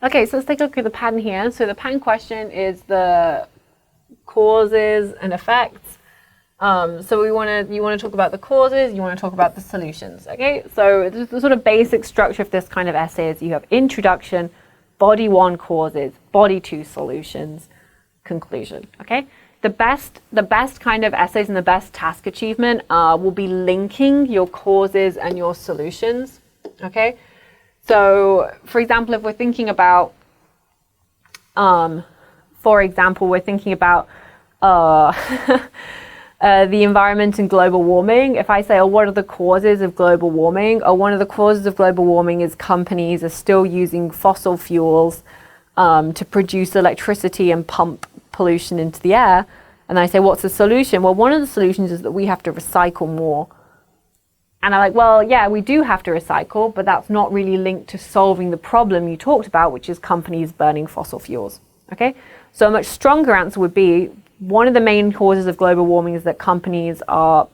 Okay, so let's take a look at the pattern here. So the pattern question is the causes and effects. So you want to talk about the causes, you want to talk about the solutions. Okay, so the sort of basic structure of this kind of essay is you have introduction, body 1 causes, body 2 solutions, conclusion. Okay, the best kind of essays and the best task achievement will be linking your causes and your solutions. Okay. So, for example, if we're thinking about, the environment and global warming. If I say, oh, what are the causes of global warming? Oh, one of the causes of global warming is companies are still using fossil fuels to produce electricity and pump pollution into the air. And I say, what's the solution? Well, one of the solutions is that we have to recycle more. And I'm like, well, yeah, we do have to recycle, but that's not really linked to solving the problem you talked about, which is companies burning fossil fuels. Okay, so a much stronger answer would be one of the main causes of global warming is that companies are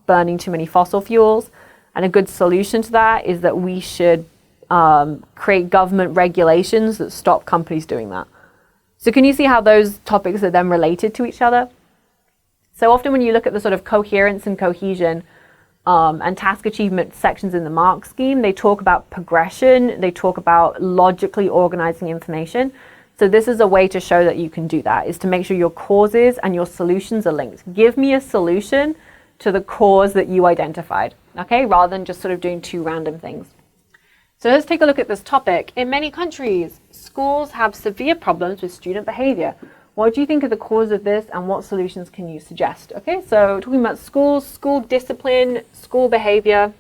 burning too many fossil fuels. And a good solution to that is that we should create government regulations that stop companies doing that. So can you see how those topics are then related to each other? So often when you look at the sort of coherence and cohesion and task achievement sections in the mark scheme, they talk about progression, they talk about logically organizing information. So this is a way to show that you can do that, is to make sure your causes and your solutions are linked. Give me a solution to the cause that you identified, okay, rather than just sort of doing two random things. So let's take a look at this topic. In many countries, schools have severe problems with student behavior. What do you think are the cause of this and what solutions can you suggest? Okay, so talking about schools, school discipline, school behavior,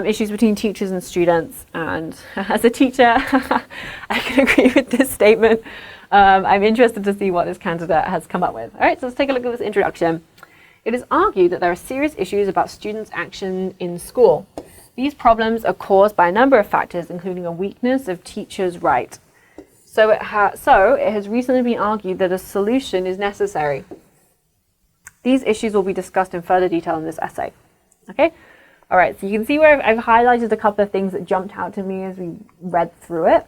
issues between teachers and students. And as a teacher, I can agree with this statement. I'm interested to see what this candidate has come up with. All right, so let's take a look at this introduction. It is argued that there are serious issues about students' action in school. These problems are caused by a number of factors, including a weakness of teachers' right. So it has recently been argued that a solution is necessary. These issues will be discussed in further detail in this essay. Okay? All right, so you can see where I've highlighted a couple of things that jumped out to me as we read through it.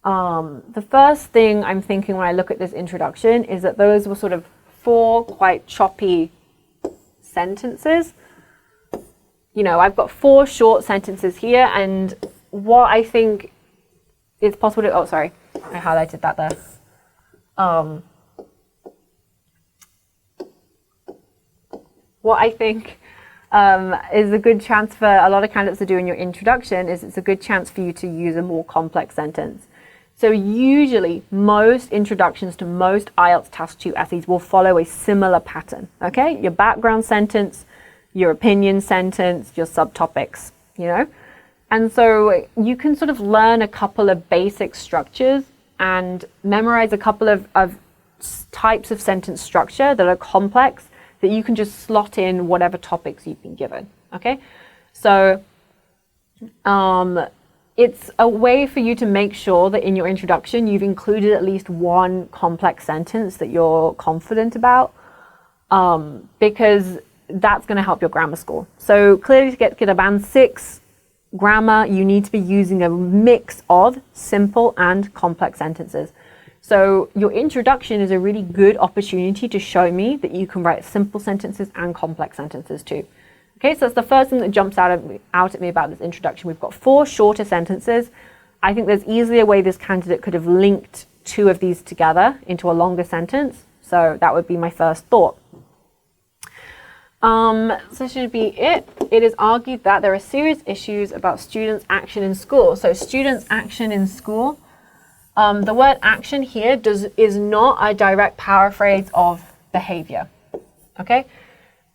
The first thing I'm thinking when I look at this introduction is that those were sort of 4 quite choppy sentences. You know, I've got 4 short sentences here, and what I think it's possible to, oh, sorry, I highlighted that there. What I think is a good chance for a lot of candidates to do in your introduction is it's a good chance for you to use a more complex sentence. So usually most introductions to most IELTS Task 2 essays will follow a similar pattern, okay? Your background sentence, your opinion sentence, your subtopics, you know? And so you can sort of learn a couple of basic structures and memorize a couple of types of sentence structure that are complex that you can just slot in whatever topics you've been given, okay? So it's a way for you to make sure that in your introduction you've included at least one complex sentence that you're confident about, because that's going to help your grammar score. So clearly to get a band 6 grammar, you need to be using a mix of simple and complex sentences. So your introduction is a really good opportunity to show me that you can write simple sentences and complex sentences too. Okay, so that's the first thing that jumps out at me about this introduction. We've got 4 shorter sentences. I think there's easily a way this candidate could have linked 2 of these together into a longer sentence. So that would be my first thought. So that should be it. It is argued that there are serious issues about students' action in school. So students' action in school. The word action here is not a direct paraphrase of behavior. Okay?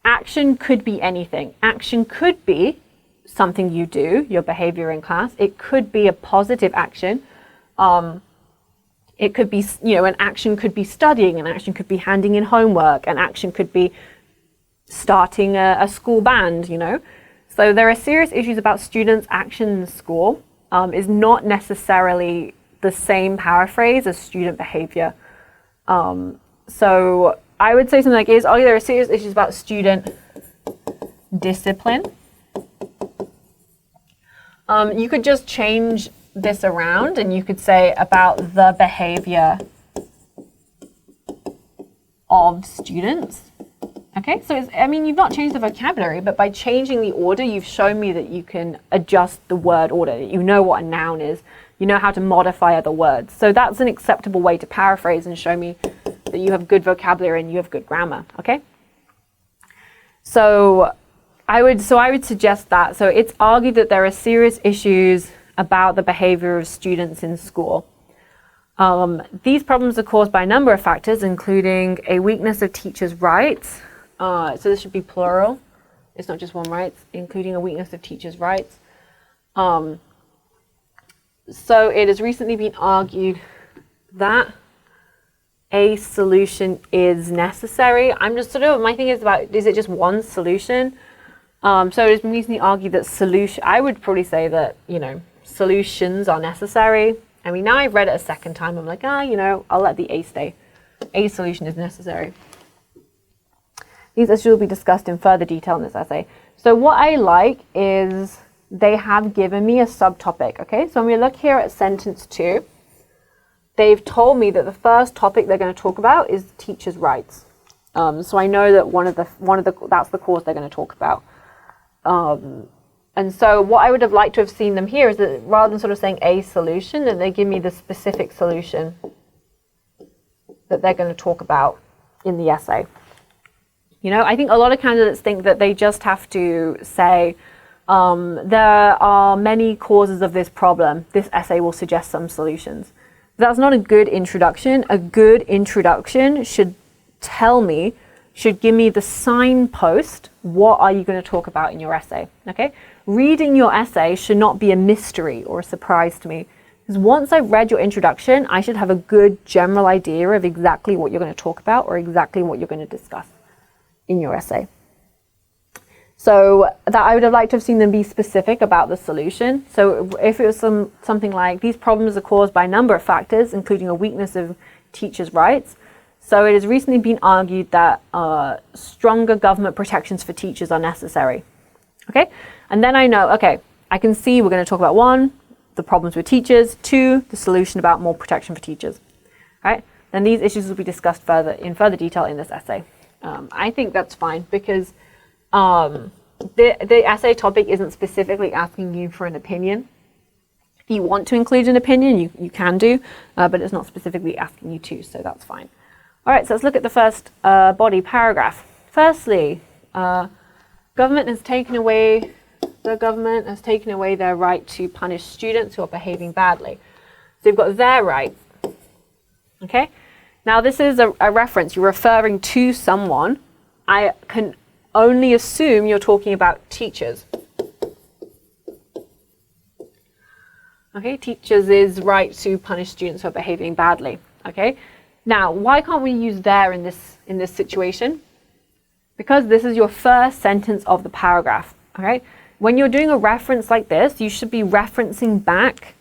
Action could be anything. Action could be something you do, your behavior in class. It could be a positive action. It could be, you know, an action could be studying, an action could be handing in homework, an action could be starting a school band, you know. So there are serious issues about students' action in school. Is not necessarily the same paraphrase as student behavior. So I would say something like, there are serious issues about student discipline. You could just change this around and you could say about the behavior of students. Okay, so I mean, you've not changed the vocabulary, but by changing the order, you've shown me that you can adjust the word order. You know what a noun is. You know how to modify other words. So that's an acceptable way to paraphrase and show me that you have good vocabulary and you have good grammar. Okay. So I would suggest that. So it's argued that there are serious issues about the behavior of students in school. These problems are caused by a number of factors, including a weakness of teachers' rights. So this should be plural. It's not just one rights, including a weakness of teachers' rights. So it has recently been argued that a solution is necessary. I'm just sort of, my thing is about, is it just one solution? So it has been recently argued that I would probably say that, you know, solutions are necessary. I mean, now I've read it a second time, I'm like, you know, I'll let the A stay. A solution is necessary. These issues will be discussed in further detail in this essay. So what I like is they have given me a subtopic, okay? So when we look here at sentence 2, they've told me that the first topic they're going to talk about is teachers' rights. So I know that that's the course they're going to talk about. And so what I would have liked to have seen them here is that rather than sort of saying a solution, that they give me the specific solution that they're going to talk about in the essay. You know, I think a lot of candidates think that they just have to say, there are many causes of this problem. This essay will suggest some solutions. That's not a good introduction. A good introduction should give me the signpost. What are you going to talk about in your essay? Okay. Reading your essay should not be a mystery or a surprise to me. Because once I've read your introduction, I should have a good general idea of exactly what you're going to talk about or exactly what you're going to discuss in your essay. So that I would have liked to have seen them be specific about the solution. So if it was something like, these problems are caused by a number of factors, including a weakness of teachers' rights. So it has recently been argued that stronger government protections for teachers are necessary. Okay, and then I know, okay, I can see we're going to talk about 1, the problems with teachers, 2, the solution about more protection for teachers. All right, then these issues will be discussed in further detail in this essay. I think that's fine because the essay topic isn't specifically asking you for an opinion. If you want to include an opinion, you can do, but it's not specifically asking you to, so that's fine. All right, so let's look at the first body paragraph. Firstly, the government has taken away their right to punish students who are behaving badly. So you've got their right. Okay? Now this is a reference. You're referring to someone. I can only assume you're talking about teachers. Okay, teachers' right to punish students who are behaving badly. Okay? Now, why can't we use their in this situation? Because this is your first sentence of the paragraph. Okay? When you're doing a reference like this, you should be referencing back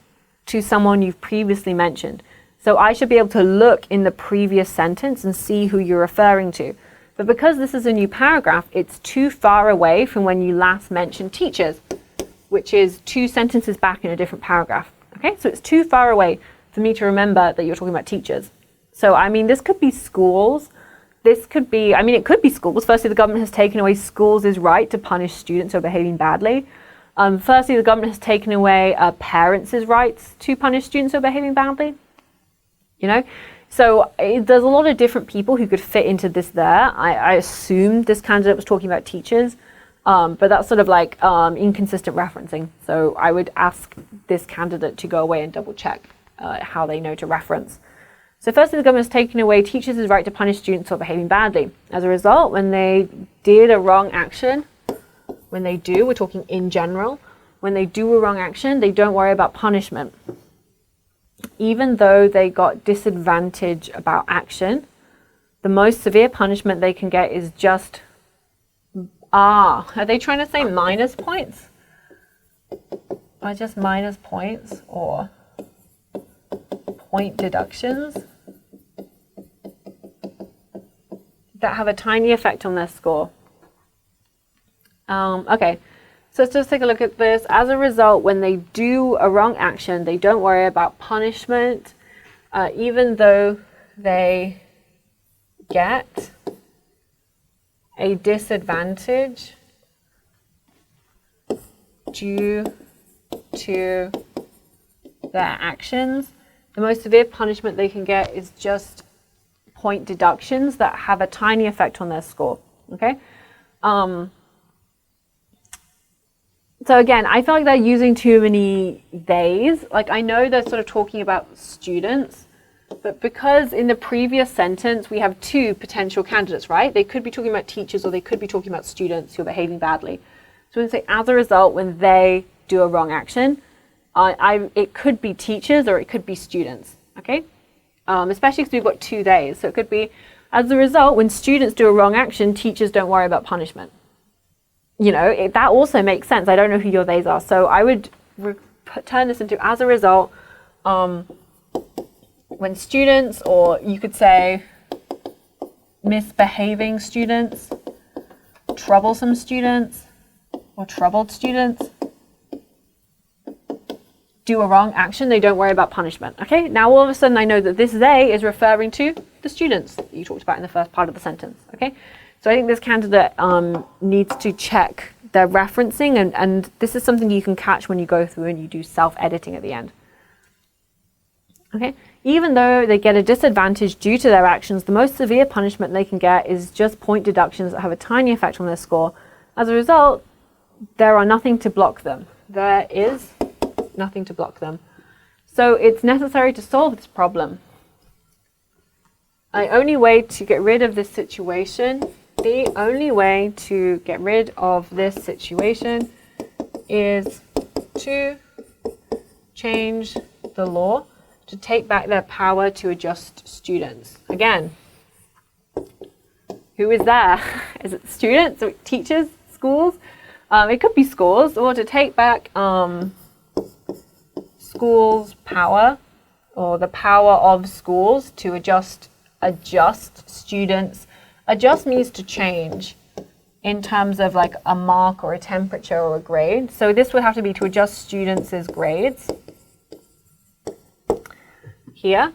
to someone you've previously mentioned. So I should be able to look in the previous sentence and see who you're referring to. But because this is a new paragraph, it's too far away from when you last mentioned teachers, which is 2 sentences back in a different paragraph. Okay, so it's too far away for me to remember that you're talking about teachers. So, I mean, this could be schools. It could be schools. Firstly, the government has taken away schools' right to punish students who are behaving badly. Firstly, the government has taken away parents' rights to punish students who are behaving badly. You know, so there's a lot of different people who could fit into this there. I assumed this candidate was talking about teachers, but that's sort of like inconsistent referencing. So I would ask this candidate to go away and double check how they know to reference. So firstly, the government has taken away teachers' right to punish students who are behaving badly. As a result, when they did a wrong action, we're talking in general, when they do a wrong action, they don't worry about punishment. Even though they got disadvantage about action, the most severe punishment they can get is just, are they trying to say minus points? Or just minus points or point deductions that have a tiny effect on their score. Okay, so let's just take a look at this. As a result, when they do a wrong action, they don't worry about punishment, even though they get a disadvantage due to their actions. The most severe punishment they can get is just point deductions that have a tiny effect on their score. Okay. So again, I feel like they're using too many theys. Like, I know they're sort of talking about students, but because in the previous sentence we have two potential candidates, right? They could be talking about teachers or they could be talking about students who are behaving badly. So we say, as a result, when they do a wrong action, it could be teachers or it could be students, okay? Especially because we've got two theys. So it could be, as a result, when students do a wrong action, teachers don't worry about punishment. You know, that also makes sense. I don't know who your theys are. So I would turn this into, as a result, when students, or you could say misbehaving students, troublesome students, or troubled students do a wrong action, they don't worry about punishment. Okay, now all of a sudden I know that this they is referring to the students that you talked about in the first part of the sentence. Okay, so I think this candidate needs to check their referencing, and this is something you can catch when you go through and you do self-editing at the end. Okay, even though they get a disadvantage due to their actions, the most severe punishment they can get is just point deductions that have a tiny effect on their score. As a result, there are nothing to block them. There is nothing to block them. So it's necessary to solve this problem. The only way to get rid of this situation is to change the law to take back their power to adjust students. Again, who is there? Is it students, or teachers, schools? It could be schools, or to take back schools' power, or the power of schools to adjust students. Adjust means to change in terms of like a mark or a temperature or a grade. So this would have to be to adjust students' grades here,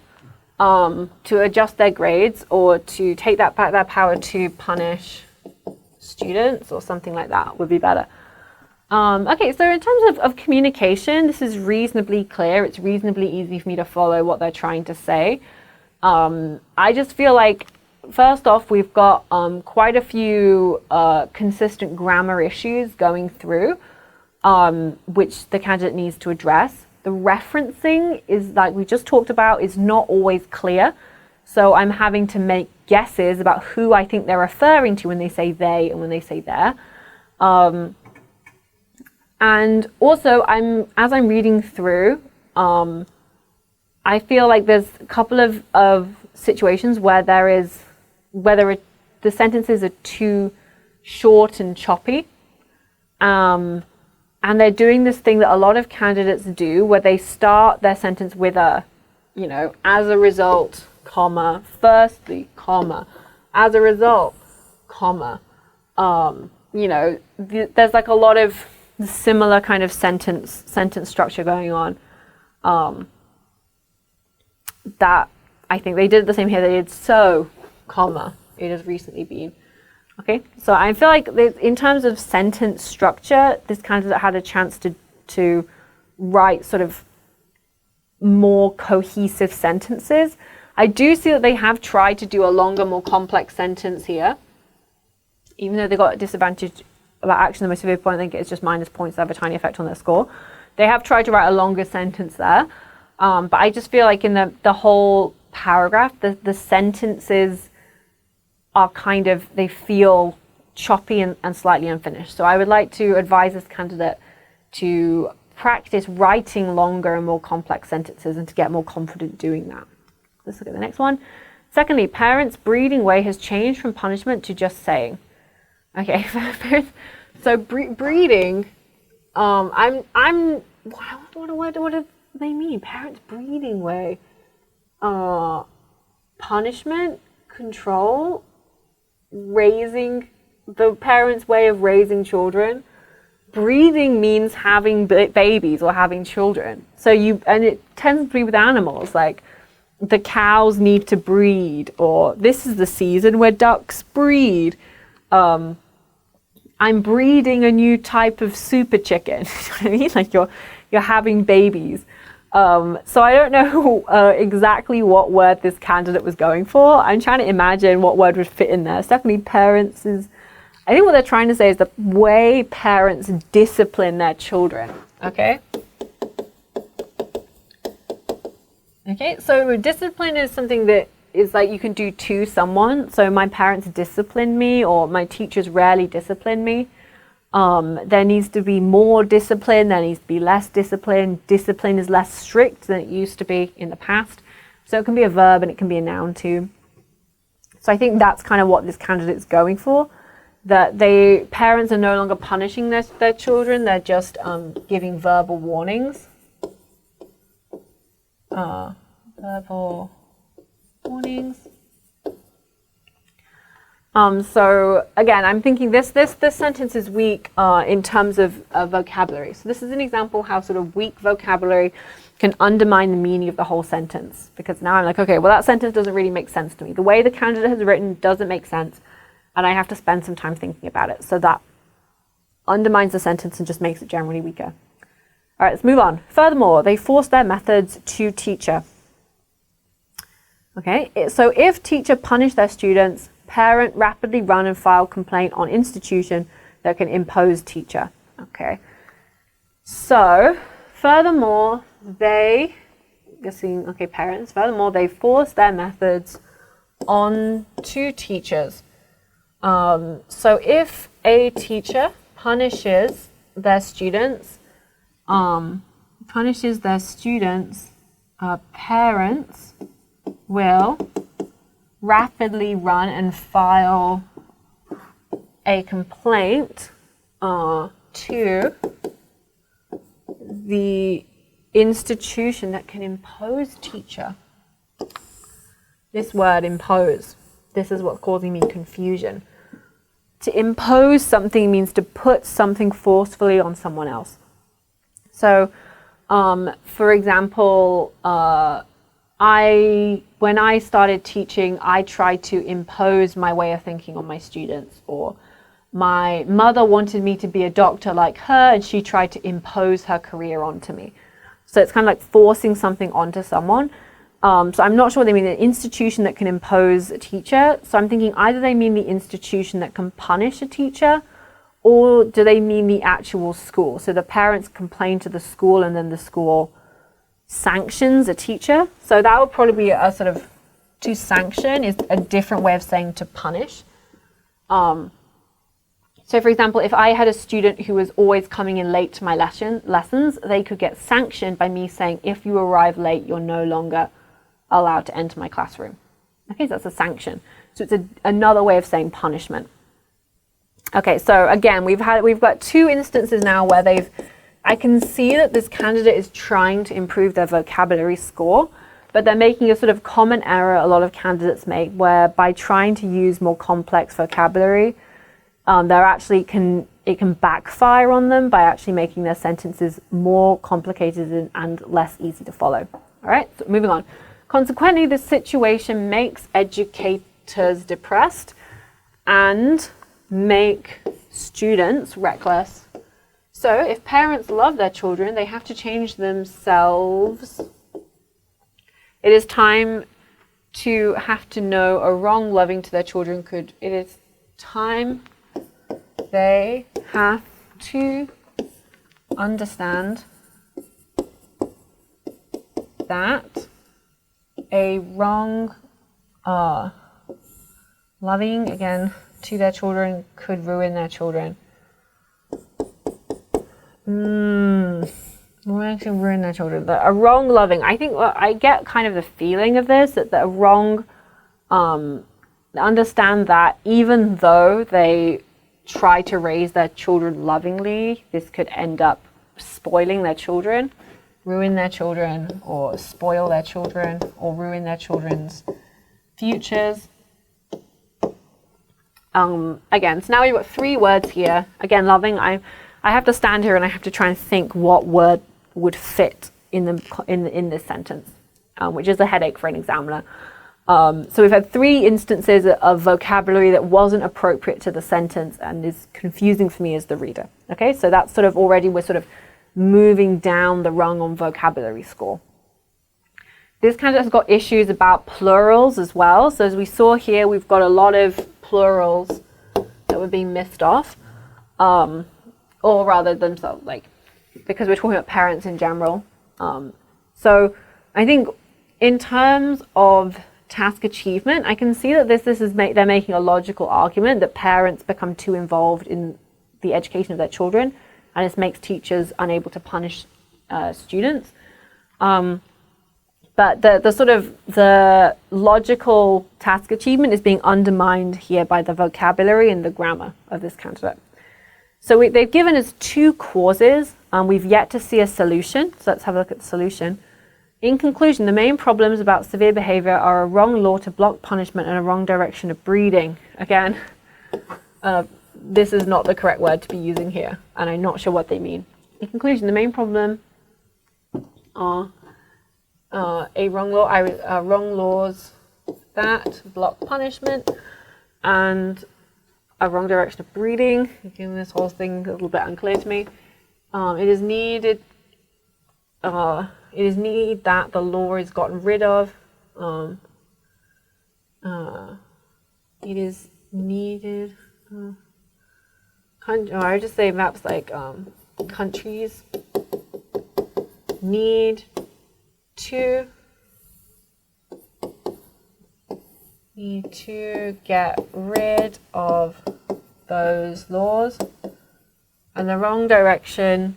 to adjust their grades, or to take that back their power to punish students, or something like that would be better. Okay, so in terms of communication, this is reasonably clear. It's reasonably easy for me to follow what they're trying to say. I just feel like, first off, we've got quite a few consistent grammar issues going through, which the candidate needs to address. The referencing is, like we just talked about, is not always clear. So I'm having to make guesses about who I think they're referring to when they say they and when they say their. And also, as I'm reading through, I feel like there's a couple of situations where the sentences are too short and choppy. And they're doing this thing that a lot of candidates do, where they start their sentence with a, you know, as a result, comma, firstly, comma, as a result, comma. You know, there's like a lot of similar kind of sentence structure going on. That I think they did the same here. They did so, comma, it has recently been. Okay, so I feel like in terms of sentence structure, this candidate had a chance to write sort of more cohesive sentences. I do see that they have tried to do a longer, more complex sentence here. Even though they got a disadvantage about action, the most severe point, I think it's just minus points that have a tiny effect on their score. They have tried to write a longer sentence there. But I just feel like in the whole paragraph, the sentences are kind of, they feel choppy and slightly unfinished. So I would like to advise this candidate to practice writing longer and more complex sentences and to get more confident doing that. Let's look at the next one. Secondly, parents' breeding way has changed from punishment to just saying. Okay, so breeding, what do they mean? Parents' breeding way. Punishment, control, raising the parents' way of raising children, breeding means having babies or having children. So and it tends to be with animals, like the cows need to breed, or this is the season where ducks breed. I'm breeding a new type of super chicken. You know what I mean? Like you're having babies. So I don't know exactly what word this candidate was going for. I'm trying to imagine what word would fit in there. It's definitely parents is, I think what they're trying to say is the way parents discipline their children. Okay? Okay, so discipline is something that is like you can do to someone. So my parents discipline me, or my teachers rarely discipline me. There needs to be more discipline, there needs to be less discipline. Discipline is less strict than it used to be in the past. So it can be a verb and it can be a noun too. So I think that's kind of what this candidate is going for. That parents are no longer punishing their children, they're just giving verbal warnings. Verbal warnings. So again, I'm thinking this sentence is weak in terms of vocabulary. So this is an example how sort of weak vocabulary can undermine the meaning of the whole sentence. Because now I'm like, okay, well that sentence doesn't really make sense to me. The way the candidate has written doesn't make sense, and I have to spend some time thinking about it. So that undermines the sentence and just makes it generally weaker. All right, let's move on. Furthermore, they force their methods to teacher. Okay, so if teacher punish their students, parent rapidly run and file complaint on institution that can impose teacher. Okay, so furthermore, furthermore, they force their methods on to teachers. So if a teacher punishes their students, parents will rapidly run and file a complaint to the institution that can impose teacher. This word impose, this is what's causing me confusion. To impose something means to put something forcefully on someone else. So, for example, when I started teaching, I tried to impose my way of thinking on my students, or my mother wanted me to be a doctor like her, and she tried to impose her career onto me. So it's kind of like forcing something onto someone. So I'm not sure what they mean, an institution that can impose a teacher. So I'm thinking either they mean the institution that can punish a teacher, or do they mean the actual school? So the parents complain to the school and then the school sanctions a teacher. So that would probably be a sort of, to sanction is a different way of saying to punish. So for example, if I had a student who was always coming in late to my lessons, they could get sanctioned by me saying, if you arrive late, you're no longer allowed to enter my classroom. Okay, so that's a sanction. So it's another way of saying punishment. Okay, so again, we've got two instances now where I can see that this candidate is trying to improve their vocabulary score, but they're making a sort of common error a lot of candidates make, where by trying to use more complex vocabulary, it can backfire on them by actually making their sentences more complicated and less easy to follow. All right, so moving on. Consequently, this situation makes educators depressed and make students reckless. So if parents love their children, they have to change themselves. It is time to have to know a wrong loving to their children could. It is time they have to understand that a wrong loving, again, to their children could ruin their children. Actually ruin their children. A wrong loving. I think I get kind of the feeling of this, that a wrong, understand that even though they try to raise their children lovingly, this could end up spoiling their children, ruin their children, or spoil their children, or ruin their children's futures. Again, so now we've got 3 words here. Again, loving, I have to stand here and I have to try and think what word would fit in this sentence, which is a headache for an examiner. So we've had 3 instances of vocabulary that wasn't appropriate to the sentence and is confusing for me as the reader. Okay, so that's sort of already, we're sort of moving down the rung on vocabulary score. This candidate has got issues about plurals as well. So as we saw here, we've got a lot of plurals that were being missed off, or rather themselves, like, because we're talking about parents in general. So I think in terms of task achievement, I can see that they're making a logical argument that parents become too involved in the education of their children, and this makes teachers unable to punish students. But the logical task achievement is being undermined here by the vocabulary and the grammar of this candidate. So they've given us 2 causes, and we've yet to see a solution. So let's have a look at the solution. In conclusion, the main problems about severe behavior are a wrong law to block punishment and a wrong direction of breeding. Again, this is not the correct word to be using here, and I'm not sure what they mean. In conclusion, the main problem are wrong laws that block punishment and a wrong direction of breeding. Again, this whole thing a little bit unclear to me. It is needed that the law is gotten rid of. It is needed. I would just say maps like countries need to get rid of those laws, and the wrong direction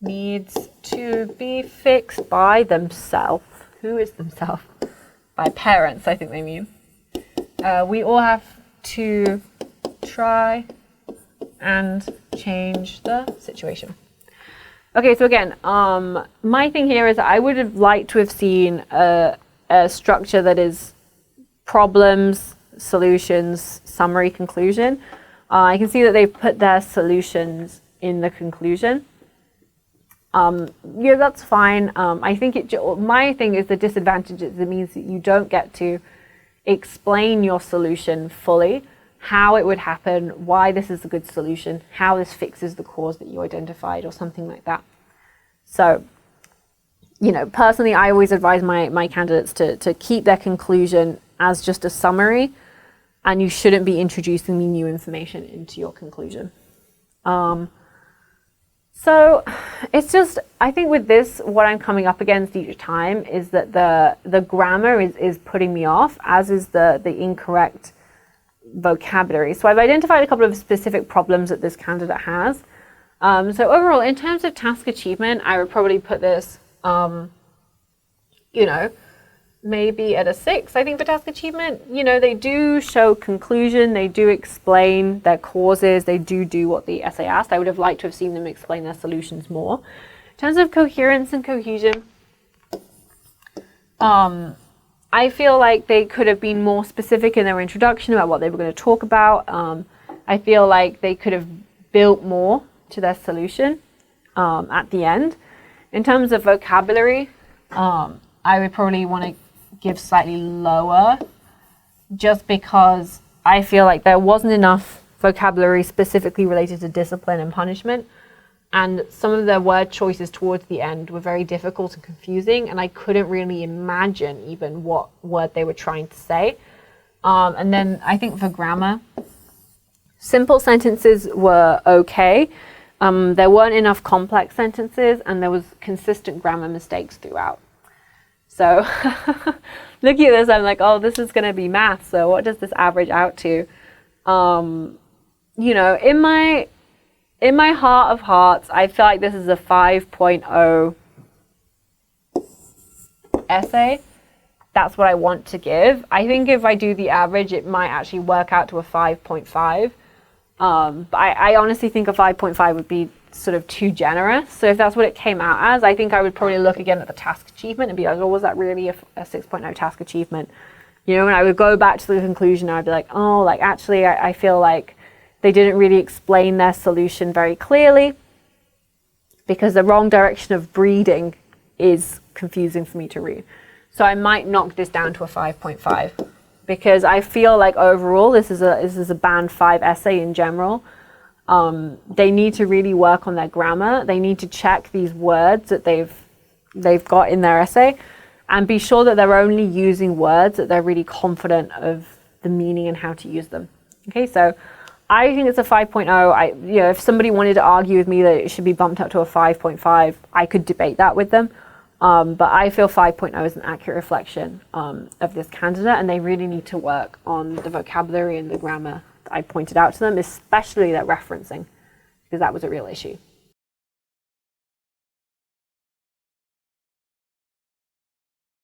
needs to be fixed by themselves. Who is themselves? By parents, I think they mean. We all have to try and change the situation. Okay, so again, my thing here is that I would have liked to have seen a structure that is problems, solutions, summary, conclusion. I can see that they've put their solutions in the conclusion. Yeah, that's fine. I think my thing is the disadvantage is it means that you don't get to explain your solution fully, how it would happen, why this is a good solution, how this fixes the cause that you identified, or something like that. So, you know, personally, I always advise my candidates to keep their conclusion as just a summary, and you shouldn't be introducing the new information into your conclusion. So it's just, I think with this, what I'm coming up against each time is that the grammar is putting me off, as is the incorrect vocabulary. So I've identified a couple of specific problems that this candidate has. So overall, in terms of task achievement, I would probably put this, you know, maybe at a 6, I think, for task achievement. You know, they do show conclusion, they do explain their causes, they do what the essay asked. I would have liked to have seen them explain their solutions more. In terms of coherence and cohesion, I feel like they could have been more specific in their introduction about what they were going to talk about. I feel like they could have built more to their solution at the end. In terms of vocabulary, I would probably want to give slightly lower, just because I feel like there wasn't enough vocabulary specifically related to discipline and punishment, and some of their word choices towards the end were very difficult and confusing, and I couldn't really imagine even what word they were trying to say. And then I think for grammar, simple sentences were okay. There weren't enough complex sentences, and there was consistent grammar mistakes throughout. So looking at this, I'm like, oh, this is going to be math. So what does this average out to? You know, in my heart of hearts, I feel like this is a 5.0 essay. That's what I want to give. I think if I do the average, it might actually work out to a 5.5. But I honestly think a 5.5 would be sort of too generous. So if that's what it came out as, I think I would probably look again at the task achievement and be like, oh, was that really a 6.0 task achievement? You know, and I would go back to the conclusion, I'd be like, oh, like actually I feel like they didn't really explain their solution very clearly, because the wrong direction of breeding is confusing for me to read. So I might knock this down to a 5.5, because I feel like overall this is a band 5 essay in general. They need to really work on their grammar. They need to check these words that they've got in their essay, and be sure that they're only using words that they're really confident of the meaning and how to use them. Okay, so I think it's a 5.0. You know, if somebody wanted to argue with me that it should be bumped up to a 5.5, I could debate that with them. But I feel 5.0 is an accurate reflection of this candidate, and they really need to work on the vocabulary and the grammar that I pointed out to them, especially that referencing, because that was a real issue.